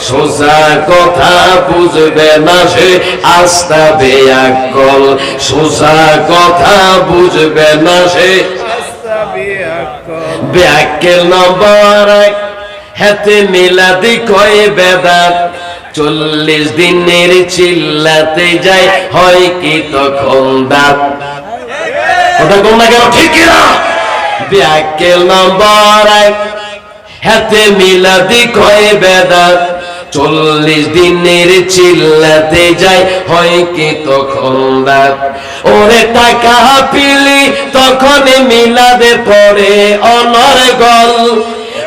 সোজা কথা বুঝবে না সে আস্তা বেয়াক্কল সোজা কথা বুঝবে না সে বেয়াক্কেল নম্বর এক হাতে মিলাদি কয় বেদাত 40 দিনের চিল্লাতে যায় হয় কি তখন দাঁত কথা কোন না কেন ঠিক না বেয়াক্কেল নম্বর এক হাতে মিলাদি কয় বেদাত 40 দিনের চিল্লাতে যায় হয় কি তখন রাত ওরে টাকা পিলি তখন মিলাদে পড়ে অনর্গল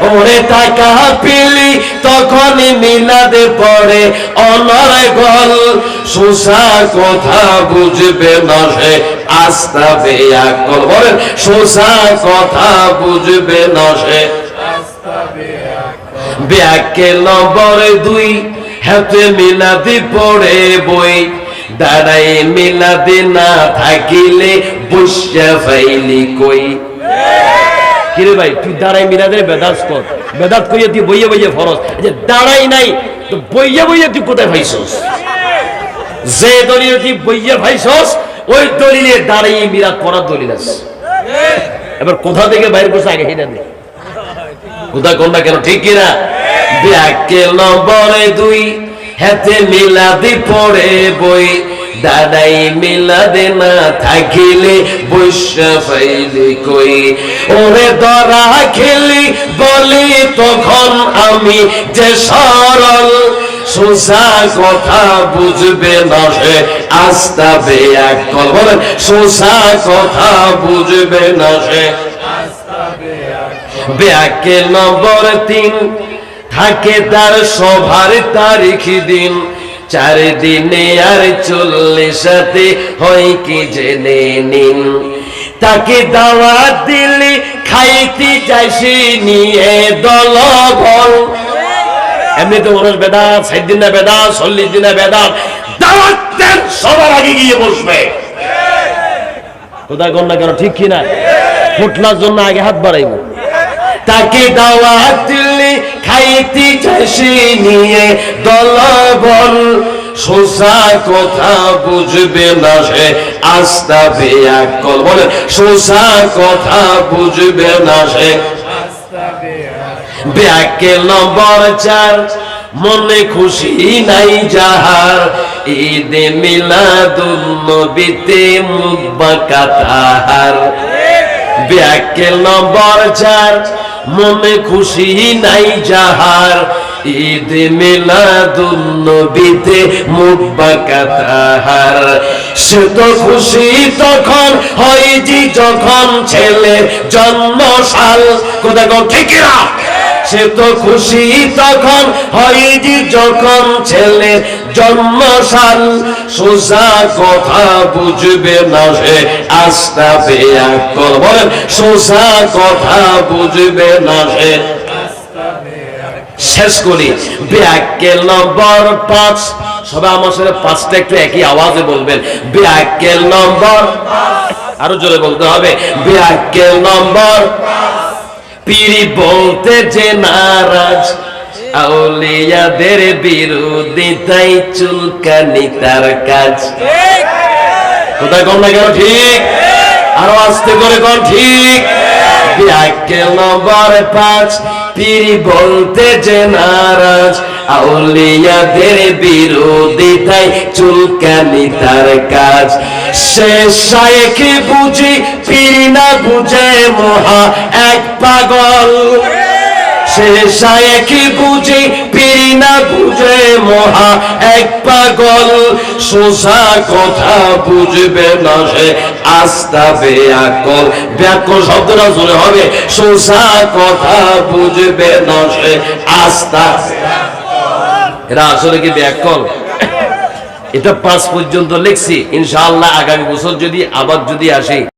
ওরে টাকা পিলি তখন মিলাদে পড়ে অনর্গল সোজা কথা বুঝবে না সে আস্তা বেয়াক্কল বলেন সোজা কথা বুঝবে না সে বেয়াক্কেল নম্বর 2 হাতে মিলাদি পড়ে বই দাঁড়াই মিলাদি না থাকিলে বসা ফাইলি কই কিরে ভাই তুই দাঁড়াই মিলাদের বেদাত কর বেদাত কইয়া তুই বইয়ে বইয়ে ফরজ যে দাঁড়াই নাই তো বইয়ে বইয়ে তুই কোথায় ভাইছস যে দলিলে তুই বইয়ে ভাইছস ওই দলিলে দাঁড়াই মিলাদ পড়ার দলিল আছে এবার কোথা থেকে বাইরে বসে আগে হেঁটে দে কোথা কোনটা কেন ঠিক কিনা বেয়াক্কেল নম্বর 2 হাতে মিলাদি পড়ে বই দাঁড়াই মিলাদে না থাকিলে বসা ফাইলি কই ওরে ধরা খেলি বলি তখন আমি যে সরল সোজা কথা বুঝবে না সে আস্তা বেয়াক্কল বলেন সোজা কথা বুঝবে না সে বেয়াক্কেল নম্বর 3 থাকে তার সভার তারিখ দিন 4 দিনে আর 40 হয় কি জেনে নিন তাকে দাওয়াত দিলে খাইতে যাইছি নিয়ে দলবল এমনি তো মানুষ বেদাত 60 দিন না বেদাত 40 দিন না বেদাত দাওয়াত দেন সবার আগে গিয়ে বসবে কোথায় গন্না কেন ঠিক কিনা ফুটলার জন্য আগে হাত বাড়াইব তাকে দাওয়াত দিলে খাইতে যাইছি নিয়ে দলবল সোজা কথা বুঝবে না সে আস্তা বেয়াক্কল বলে সোজা কথা বুঝবে না সে বেয়াক্কেল নম্বর 4 মনে খুশি নাই যাহার ঈদে মিলাদুন নবীতে মুখ বাঁকা তাহার বেয়াক্কেল নম্বর 4 মনে খুশি নাই যাহার ঈদে মিলাদুন নবীতে মুখ বাঁকা তাহার সে তো খুশি তখন হয় যে যখন ছেলে জন্মসাল কোথা কোন ঠিক না সে তো খুশি তখন হয় যে যখন ছেলে জন্মসাল সোজা কথা বুঝবে না সে আস্তা বেয়াক্কল বলেন সোজা কথা বুঝবে না সে শেষ করি বেয়াক্কেল নম্বর 5 সবাই আমার সাথে 5টা একটু একই আওয়াজে বলবেন বেয়াক্কেল নম্বর আরো জোরে বলতে হবে বেয়াক্কেল নম্বর পীরি বলতে যে নারাজ আউলিয়াদের বিরোধিতাই চুলকানি তার কাজ কোথায় কোন না কেন ঠিক আরো আস্তে করে কোন ঠিক বেয়াক্কেল নম্বর 5 পীরি বলতে যে নারাজ আউলিয়াদের বিরোধিতাই চুলকানি তার কাজ সে শায়েখ বুঝি পীর না বুঝে মহা এক পাগল সে শায়েখ বুঝি পীর না বুঝে মহা এক পাগল সোজা কথা বুঝবে না সে আস্তা বেয়াক্কল বেয়াক্কল শব্দটা জোরে হবে সোজা কথা বুঝবে না সে আস্তা এরা আসলে কি বেয়াক্কল এটা 5 পর্যন্ত লিখছি ইনশাআল্লাহ আগামী বছর যদি আবার যদি আসি